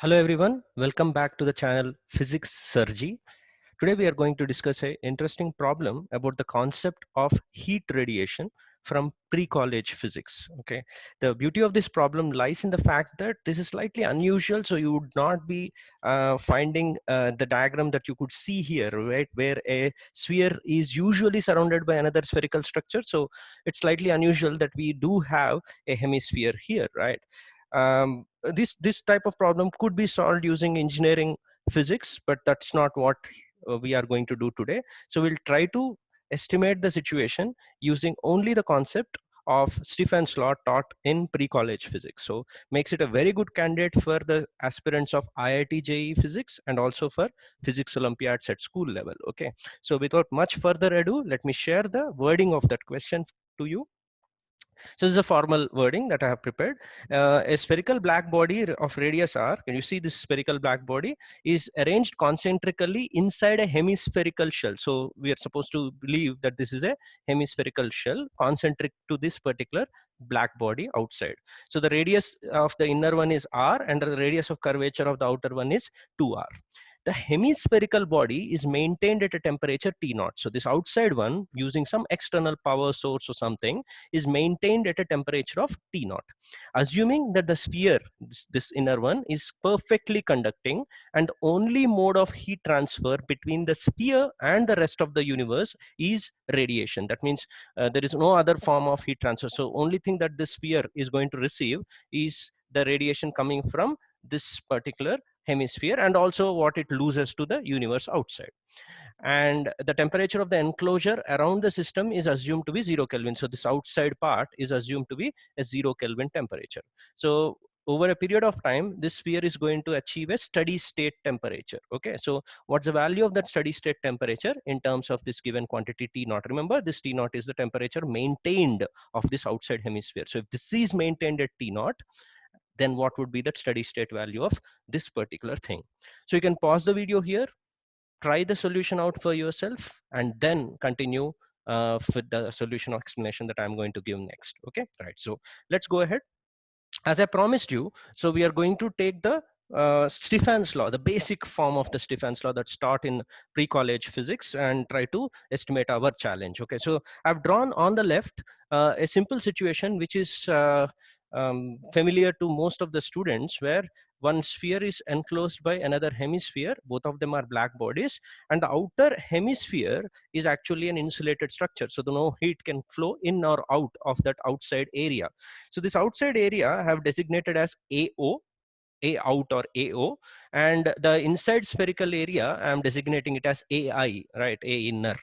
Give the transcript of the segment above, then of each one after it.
Hello everyone, welcome back to the channel Physics Surgery. Today we are going to discuss an interesting problem about the concept of heat radiation from pre-college physics. Okay, the beauty of this problem lies in the fact that this is slightly unusual, so you would not be finding the diagram that you could see here, right, where a sphere is usually surrounded by another spherical structure. So it's slightly unusual that we do have a hemisphere here, right? This type of problem could be solved using engineering physics, but that's not what we are going to do today. So we'll try to estimate the situation using only the concept of Stefan's law taught in pre-college physics. So makes it a very good candidate for the aspirants of IIT JEE physics and also for physics Olympiads at school level. Okay, so without much further ado, let me share the wording of that question to you. So this is a formal wording that I have prepared. A spherical black body of radius r, can you see this spherical black body, is arranged concentrically inside a hemispherical shell. So we are supposed to believe that this is a hemispherical shell concentric to this particular black body outside. So the radius of the inner one is r and the radius of curvature of the outer one is 2r. The hemispherical body is maintained at a temperature T0. So this outside one, using some external power source or something, is maintained at a temperature of T0. Assuming that the sphere, this inner one, is perfectly conducting, and the only mode of heat transfer between the sphere and the rest of the universe is radiation. That means there is no other form of heat transfer. So only thing that the sphere is going to receive is the radiation coming from this particular hemisphere and also what it loses to the universe outside. And the temperature of the enclosure around the system is assumed to be 0 Kelvin. So this outside part is assumed to be a 0 Kelvin temperature. So over a period of time, this sphere is going to achieve a steady state temperature. Okay, so what's the value of that steady state temperature in terms of this given quantity T0? Remember, this T0 is the temperature maintained of this outside hemisphere. So if this is maintained at T0, then what would be the steady state value of this particular thing? So you can pause the video here, try the solution out for yourself, and then continue with the solution explanation that I'm going to give next. Okay, right. So let's go ahead. As I promised you, so we are going to take the Stefan's law, the basic form of the Stefan's law that's taught in pre-college physics, and try to estimate our challenge. Okay, so I've drawn on the left a simple situation which is familiar to most of the students, where one sphere is enclosed by another hemisphere. Both of them are black bodies, and the outer hemisphere is actually an insulated structure, so no heat can flow in or out of that outside area. So this outside area I have designated as AO, A out or AO, and the inside spherical area I am designating it as AI, right, A inner.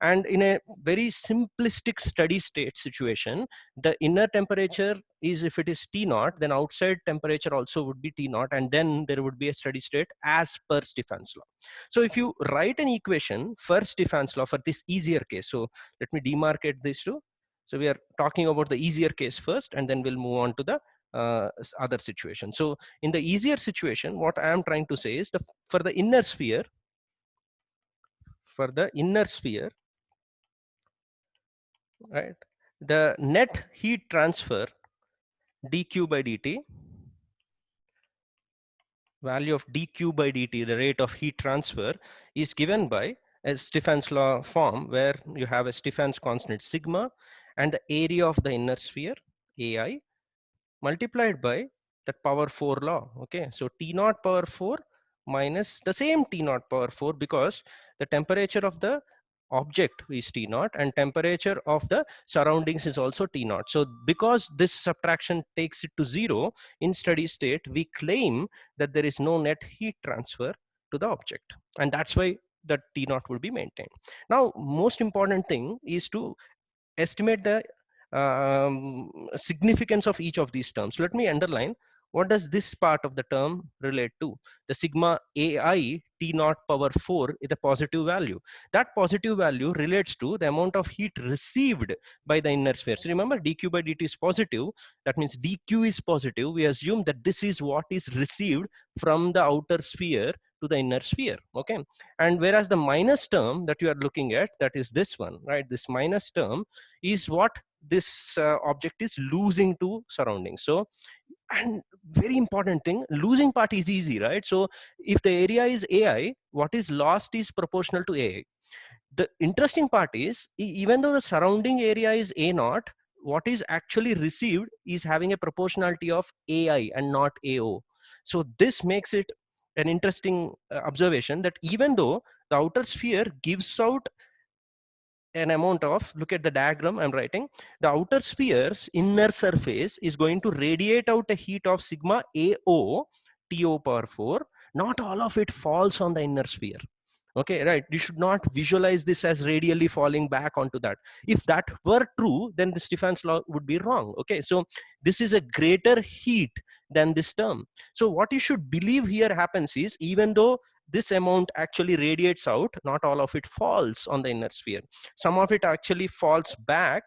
And in a very simplistic steady state situation, the inner temperature is, if it is T0, then outside temperature also would be T0, and then there would be a steady state as per Stefan's law. So if you write an equation for Stefan's law for this easier case, so let me demarcate these two. So we are talking about the easier case first, and then we'll move on to the other situation. So in the easier situation, what I am trying to say is, for the inner sphere, right, the net heat transfer dq by dt, value of dq by dt, the rate of heat transfer, is given by a Stefan's law form, where you have a Stefan's constant sigma and the area of the inner sphere, AI, multiplied by that power 4 law. Okay, so T0 power 4 minus the same T0 power 4, because the temperature of the object is T0 and temperature of the surroundings is also T0. So because this subtraction takes it to 0 in steady state, we claim that there is no net heat transfer to the object, and that's why the T0 will be maintained. Now, most important thing is to estimate the significance of each of these terms. So let me underline, what does this part of the term relate to? The sigma AI T0 power 4 is a positive value. That positive value relates to the amount of heat received by the inner sphere. So remember, dq by dt is positive. That means dq is positive. We assume that this is what is received from the outer sphere to the inner sphere. Okay, and whereas the minus term that you are looking at, that is this one, right, this minus term, is what this object is losing to surroundings. So, and very important thing, losing part is easy, right? So if the area is AI, what is lost is proportional to AI. The interesting part is, even though the surrounding area is A naught, what is actually received is having a proportionality of AI and not AO. So this makes it an interesting observation, that even though the outer sphere gives out an amount of, look at the diagram I'm writing, the outer sphere's inner surface is going to radiate out a heat of sigma AO TO power 4. Not all of it falls on the inner sphere. Okay, right? You should not visualize this as radially falling back onto that. If that were true, then the Stefan's law would be wrong. Okay, so this is a greater heat than this term. So what you should believe here happens is, even though this amount actually radiates out, not all of it falls on the inner sphere. Some of it actually falls back,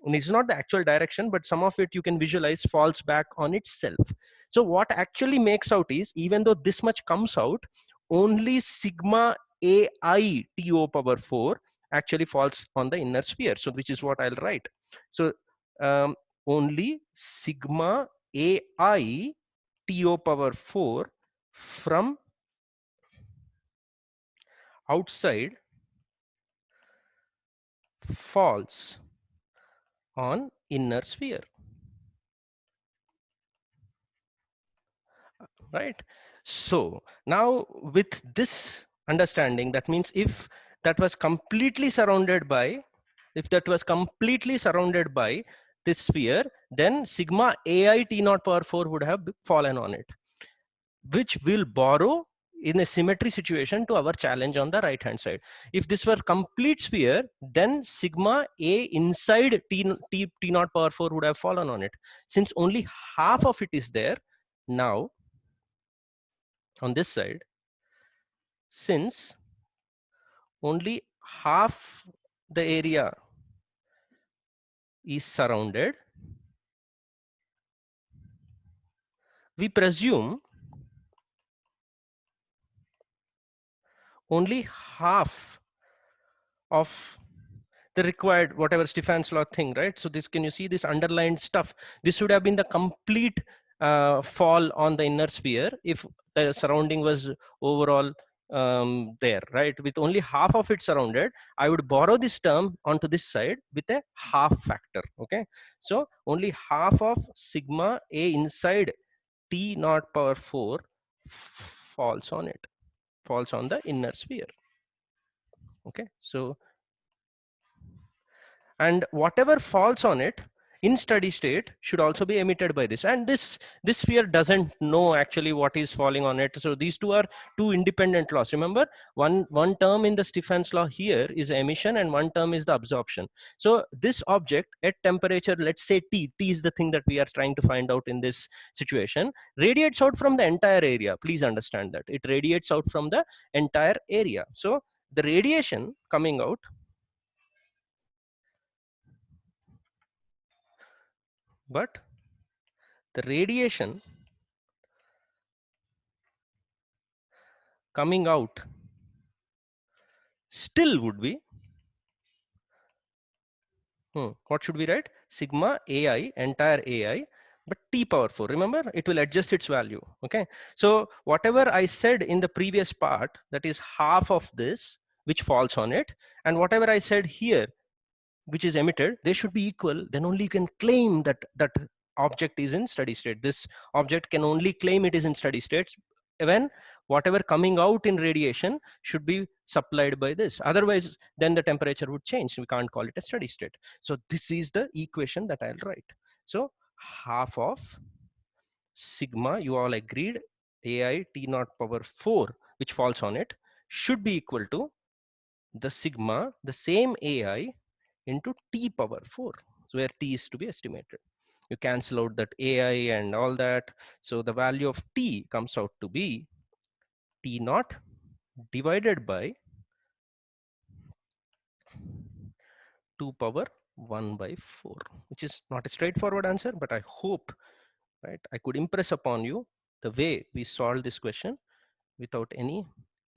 and it's not the actual direction, but some of it you can visualize falls back on itself. So what actually makes out is, even though this much comes out, only sigma AI TO power 4 actually falls on the inner sphere. So which is what I'll write. So only sigma AI TO power 4 from outside falls on inner sphere, right? So now with this understanding, that means if that was completely surrounded by, this sphere, then sigma AI T naught power 4 would have fallen on it, which will borrow in a symmetry situation to our challenge on the right hand side. If this were complete sphere, then sigma A inside T naught power 4 would have fallen on it. Since only half of it is there now on this side, since only half the area is surrounded, we presume only half of the required whatever Stefan's law thing, right? So this, can you see this underlined stuff? This would have been the complete fall on the inner sphere if the surrounding was overall there, right? With only half of it surrounded, I would borrow this term onto this side with a half factor. Okay, so only half of sigma A inside T naught power 4 falls on it, falls on the inner sphere. Okay, so and whatever falls on it in steady state should also be emitted by this, and this sphere doesn't know actually what is falling on it. So these two are two independent laws. Remember, one term in the Stefan's law here is emission and one term is the absorption. So this object at temperature, let's say T is the thing that we are trying to find out in this situation, radiates out from the entire area. Please understand that it radiates out from the entire area. So the radiation coming out, but the radiation coming out still would be, what should we write? Sigma AI, entire AI, but T power 4. Remember, it will adjust its value. Okay, so whatever I said in the previous part, that is half of this which falls on it, and whatever I said here which is emitted, they should be equal. Then only you can claim that that object is in steady state. This object can only claim it is in steady state when whatever coming out in radiation should be supplied by this. Otherwise, then the temperature would change. We can't call it a steady state. So this is the equation that I'll write. So half of sigma, you all agreed, AI T naught power 4, which falls on it, should be equal to the sigma, the same AI into T power 4, so where T is to be estimated. You cancel out that AI and all that. So the value of T comes out to be T naught divided by 2 power 1 by 4, which is not a straightforward answer, but I hope, right, I could impress upon you the way we solve this question without any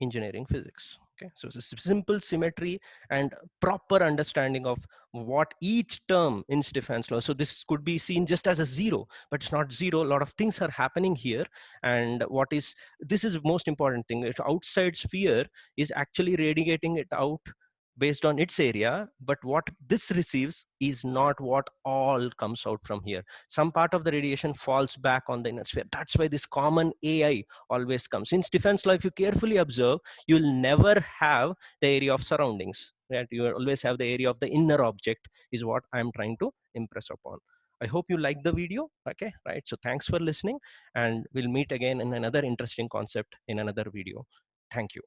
engineering physics. Okay, so it's a simple symmetry and proper understanding of what each term in Stefan's law. So this could be seen just as a zero, but it's not zero. A lot of things are happening here. And this is the most important thing. If outside sphere is actually radiating it out based on its area, but what this receives is not what all comes out from here. Some part of the radiation falls back on the inner sphere. That's why this common AI always comes. In Stefan's law, if you carefully observe, you'll never have the area of surroundings, right? You will always have the area of the inner object, is what I'm trying to impress upon. I hope you like the video. Okay, right? So thanks for listening, and we'll meet again in another interesting concept in another video. Thank you.